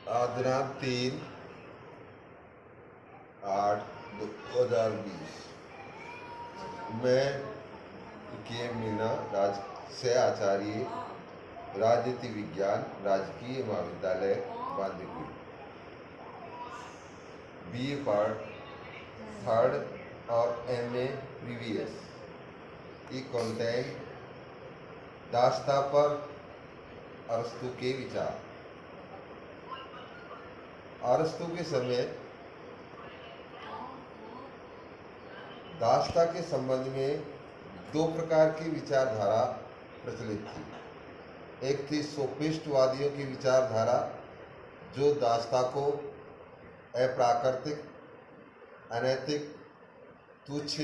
आज दिनांक 3/8/2020। मैं के मीना राज से आचार्य राजनीति विज्ञान राजकीय महाविद्यालय बांदीकुई BA पार्ट थर्ड और MA प्रीवियस की कंटेंट दास्ता पर अरस्तु के विचार। अरस्तु के समय दास्ता के संबंध में दो प्रकार की विचारधारा प्रचलित थी। एक थी सोफिस्टवादियों की विचारधारा, जो दास्ता को अप्राकृतिक, अनैतिक, तुच्छ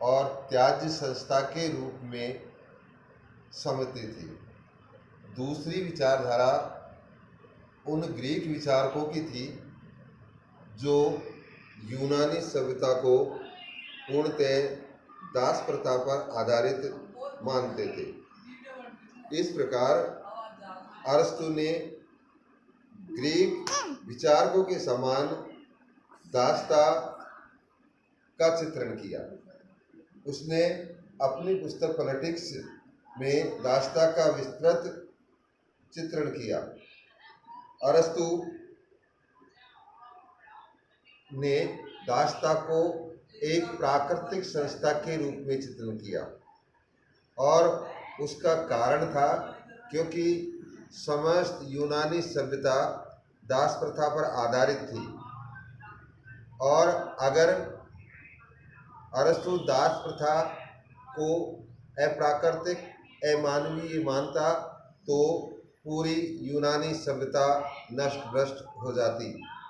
और त्याज्य संस्था के रूप में समझती थी। दूसरी विचारधारा उन ग्रीक विचारकों की थी जो यूनानी सभ्यता को पूर्णतः दास प्रथा पर आधारित मानते थे। इस प्रकार अरस्तु ने ग्रीक विचारकों के समान दास्ता का चित्रण किया। उसने अपनी पुस्तक पॉलिटिक्स में दास्ता का विस्तृत चित्रण किया। अरस्तु ने दास्ता को एक प्राकृतिक संस्था के रूप में चित्रण किया, और उसका कारण था क्योंकि समस्त यूनानी सभ्यता दास प्रथा पर आधारित थी, और अगर अरस्तु दास प्रथा को अप्राकृतिक, अमानवीय मानता तो पूरी यूनानी सभ्यता नष्ट भ्रष्ट हो जाती।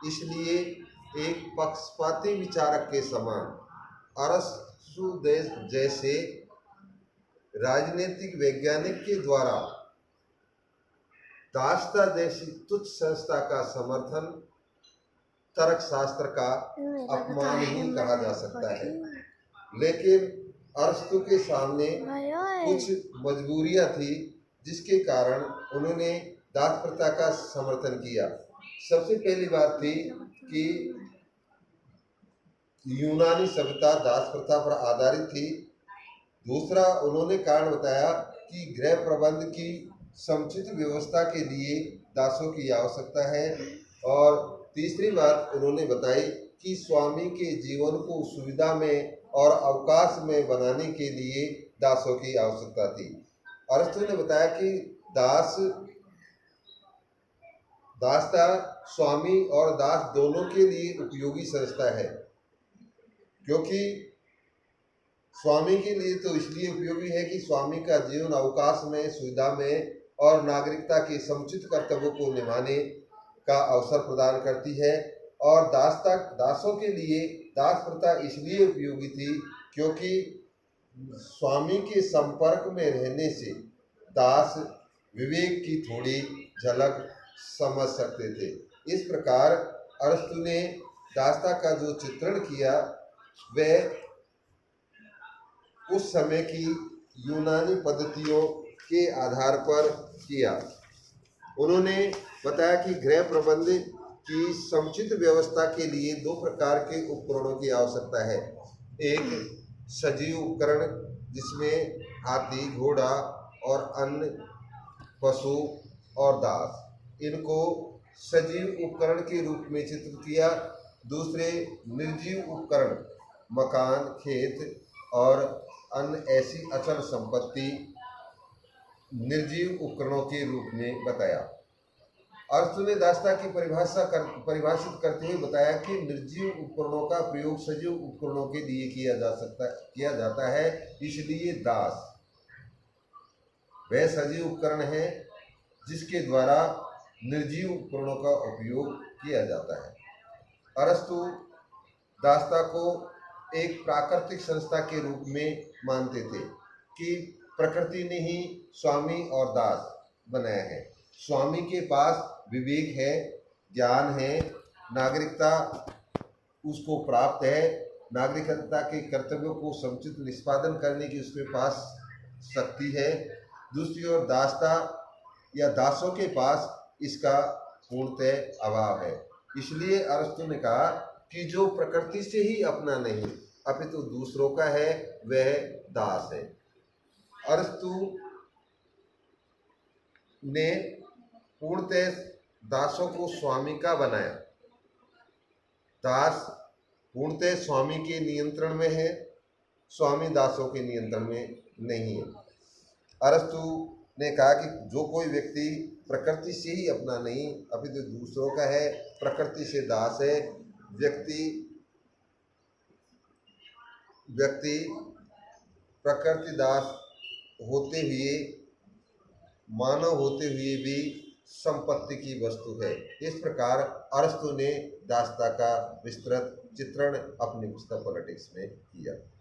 इसलिए एक पक्षपाती विचारक के समान अरस्तु जैसे राजनीतिक वैज्ञानिक के द्वारा दास्ता जैसी तुच्छ संस्था का समर्थन तर्कशास्त्र का अपमान ही कहा जा सकता है। लेकिन अरस्तु के सामने कुछ मजबूरियां थी, जिसके कारण उन्होंने दास प्रथा का समर्थन किया। सबसे पहली बात थी कि यूनानी सभ्यता दास प्रथा पर आधारित थी। दूसरा, उन्होंने कारण बताया कि गृह प्रबंध की समुचित व्यवस्था के लिए दासों की आवश्यकता है। और तीसरी बात उन्होंने बताई कि स्वामी के जीवन को सुविधा में और अवकाश में बनाने के लिए दासों की आवश्यकता थी। अरस्तु ने बताया कि दास्ता स्वामी और दास दोनों के लिए उपयोगी संस्था है, क्योंकि स्वामी के लिए तो इसलिए उपयोगी है कि स्वामी का जीवन अवकाश में, सुविधा में और नागरिकता के समुचित कर्तव्यों को निभाने का अवसर प्रदान करती है। और दासों के लिए दास प्रथा इसलिए उपयोगी थी क्योंकि स्वामी के संपर्क में रहने से दास विवेक की थोड़ी झलक समझ सकते थे। इस प्रकार अरस्तु ने दास्ता का जो चित्रण किया वह उस समय की यूनानी पद्धतियों के आधार पर किया। उन्होंने बताया कि गृह प्रबंध की समुचित व्यवस्था के लिए दो प्रकार के उपकरणों की आवश्यकता है। एक सजीव उपकरण, जिसमें हाथी, घोड़ा और अन्य पशु और दास, इनको सजीव उपकरण के रूप में चित्रित किया। दूसरे निर्जीव उपकरण, मकान, खेत और अन्य ऐसी अचल संपत्ति निर्जीव उपकरणों के रूप में बताया। अरस्तु ने दास्ता की परिभाषित करते हुए बताया कि निर्जीव उपकरणों का प्रयोग सजीव उपकरणों के लिए किया जाता है। इसलिए दास वह सजीव उपकरण है जिसके द्वारा निर्जीव उपकरणों का उपयोग किया जाता है। अरस्तु दास्ता को एक प्राकृतिक संस्था के रूप में मानते थे कि प्रकृति ने ही स्वामी और दास बनाया है। स्वामी के पास विवेक है, ज्ञान है, नागरिकता उसको प्राप्त है, नागरिकता के कर्तव्यों को समुचित निष्पादन करने की उसके पास शक्ति है। दूसरी ओर दास्ता या दासों के पास इसका पूर्णतः अभाव है। इसलिए अरस्तु ने कहा कि जो प्रकृति से ही अपना नहीं अपितु दूसरों का है वह दास है। अरस्तु ने पूर्णतः दासों को स्वामी का बनाया। दास पूर्णतः स्वामी के नियंत्रण में है, स्वामी दासों के नियंत्रण में नहीं है। अरस्तु ने कहा कि जो कोई व्यक्ति प्रकृति से ही अपना नहीं अपितु दूसरों का है, प्रकृति से दास है, व्यक्ति प्रकृति दास होते हुए, मानव होते हुए भी संपत्ति की वस्तु है। इस प्रकार अरस्तु ने दासता का विस्तृत चित्रण अपनी पुस्तक पॉलिटिक्स में किया।